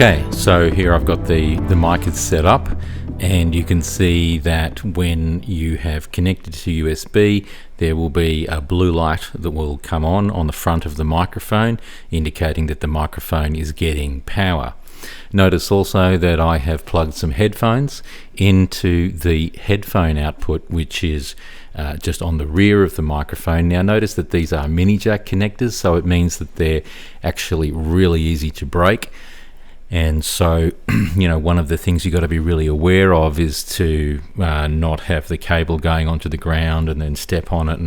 Okay, so here I've got the mic is set up, and you can see that when you have connected to USB, there will be a blue light that will come on the front of the microphone, indicating that the microphone is getting power. Notice also that I have plugged some headphones into the headphone output, which is just on the rear of the microphone. Now notice that these are mini jack connectors, so it means that they're actually really easy to break. And so, one of the things you've got to be really aware of is to not have the cable going onto the ground and then step on it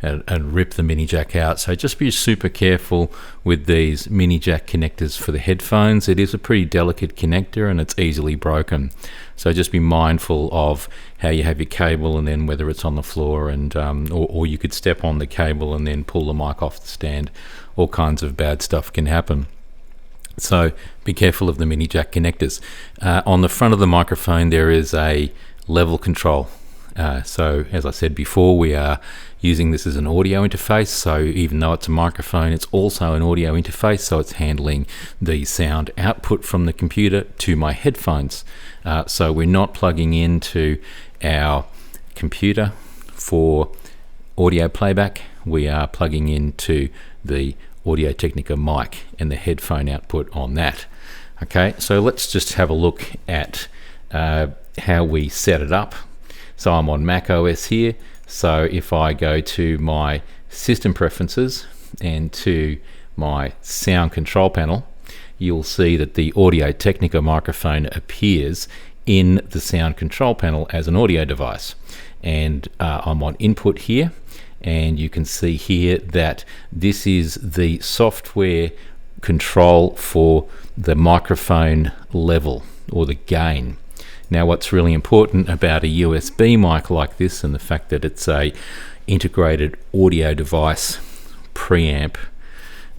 and rip the mini jack out. So just be super careful with these mini jack connectors for the headphones. It is a pretty delicate connector and it's easily broken. So just be mindful of how you have your cable, and then whether it's on the floor, and or you could step on the cable and then pull the mic off the stand. All kinds of bad stuff can happen. So be careful of the mini jack connectors. On the front of the microphone there is a level control. So as I said before, we are using this as an audio interface, so even though it's a microphone, it's also an audio interface, so it's handling the sound output from the computer to my headphones. So we're not plugging into our computer for audio playback, we are plugging into the Audio Technica mic and the headphone output on that. Okay, so let's just have a look at how we set it up. So I'm on macOS here, so if I go to my system preferences and to my sound control panel, you'll see that the Audio Technica microphone appears in the sound control panel as an audio device. And I'm on input here, and you can see here that this is the software control for the microphone level or the gain. Now what's really important about a USB mic like this, and the fact that it's a integrated audio device preamp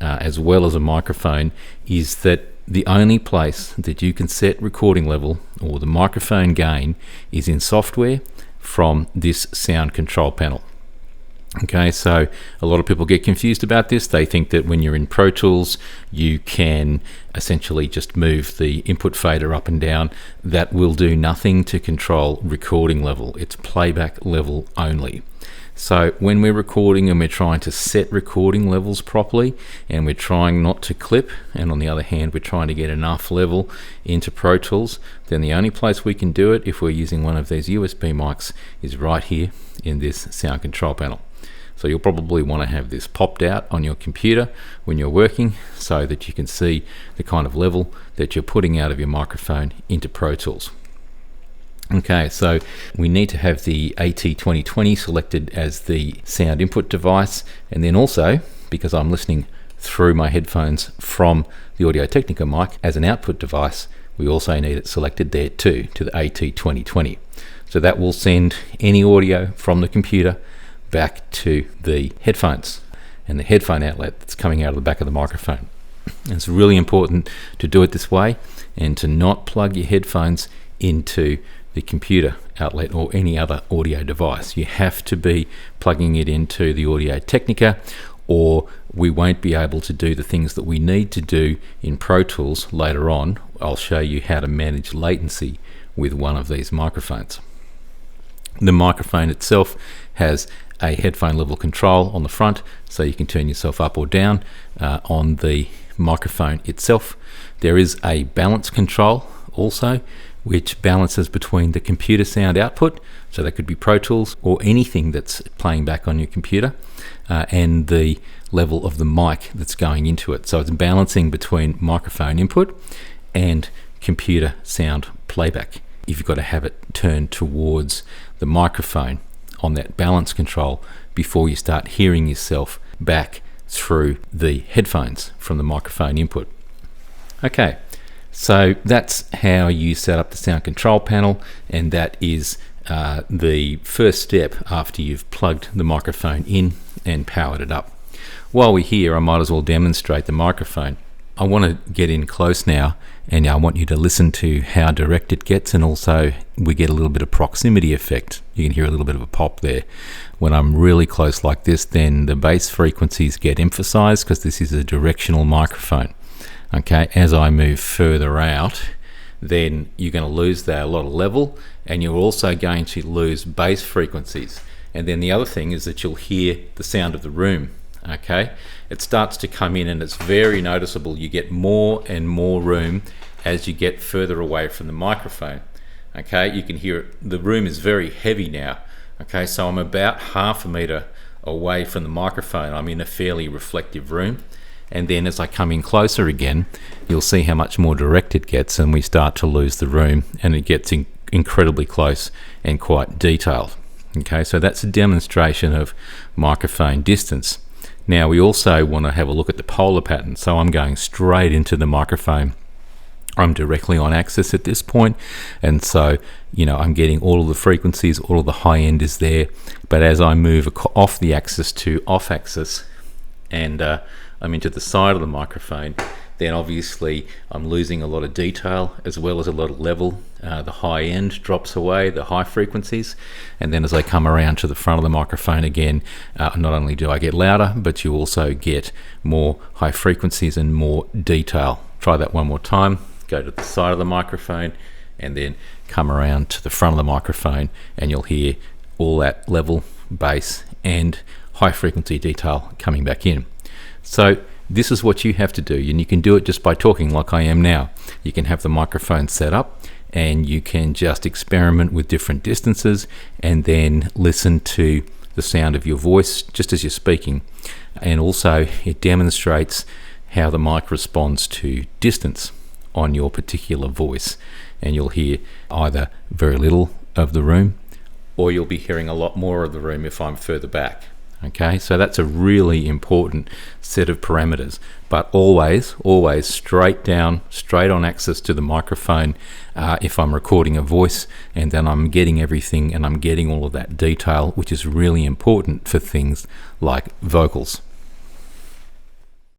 as well as a microphone, is that the only place that you can set recording level or the microphone gain is in software from this sound control panel. Okay, so a lot of people get confused about this. They think that when you're in Pro Tools, you can essentially just move the input fader up and down. That will do nothing to control recording level. It's playback level only. So when we're recording and we're trying to set recording levels properly, and we're trying not to clip, and on the other hand we're trying to get enough level into Pro Tools, then the only place we can do it if we're using one of these USB mics is right here in this sound control panel. So you'll probably want to have this popped out on your computer when you're working, so that you can see the kind of level that you're putting out of your microphone into Pro Tools. Okay, so we need to have the AT2020 selected as the sound input device, and then also, because I'm listening through my headphones from the Audio Technica mic as an output device, we also need it selected there too, to the AT2020. So that will send any audio from the computer back to the headphones and the headphone outlet that's coming out of the back of the microphone. And it's really important to do it this way, and to not plug your headphones into the computer outlet or any other audio device. You have to be plugging it into the Audio Technica, or we won't be able to do the things that we need to do in Pro Tools later on. I'll show you how to manage latency with one of these microphones. The microphone itself has a headphone level control on the front, so you can turn yourself up or down on the microphone itself. There is a balance control also, which balances between the computer sound output, so that could be Pro Tools or anything that's playing back on your computer, and the level of the mic that's going into it. So it's balancing between microphone input and computer sound playback. You've got to have it turned towards the microphone on that balance control before you start hearing yourself back through the headphones from the microphone input. Okay, so that's how you set up the sound control panel, and that is the first step after you've plugged the microphone in and powered it up. While we're here, I might as well demonstrate the microphone. I want to get in close now, and I want you to listen to how direct it gets, and also we get a little bit of proximity effect. You can hear a little bit of a pop there. When I'm really close like this, then the bass frequencies get emphasized because this is a directional microphone. Okay, as I move further out, then you're going to lose that a lot of level, and you're also going to lose bass frequencies. And then the other thing is that you'll hear the sound of the room. Okay, it starts to come in, and it's very noticeable. You get more and more room as you get further away from the microphone. Okay, you can hear it. The room is very heavy now. Okay, so I'm about half a meter away from the microphone. I'm in a fairly reflective room, and then as I come in closer again, you'll see how much more direct it gets, and we start to lose the room, and it gets incredibly close and quite detailed. Okay, so that's a demonstration of microphone distance. Now we also want to have a look at the polar pattern. So I'm going straight into the microphone. I'm directly on axis at this point, and so I'm getting all of the frequencies, all of the high end is there. But as I move off the axis to off axis, and I'm into the side of the microphone, then obviously I'm losing a lot of detail as well as a lot of level. The high end drops away, the high frequencies, and then as I come around to the front of the microphone again, not only do I get louder, but you also get more high frequencies and more detail. Try that one more time. Go to the side of the microphone and then come around to the front of the microphone, and you'll hear all that level, bass and high frequency detail coming back in. So this is what you have to do, and you can do it just by talking like I am now. You can have the microphone set up, and you can just experiment with different distances and then listen to the sound of your voice just as you're speaking. And also it demonstrates how the mic responds to distance on your particular voice, and you'll hear either very little of the room, or you'll be hearing a lot more of the room if I'm further back. Okay, so that's a really important set of parameters, but always straight down, straight on axis to the microphone if I'm recording a voice, and then I'm getting everything, and I'm getting all of that detail, which is really important for things like vocals.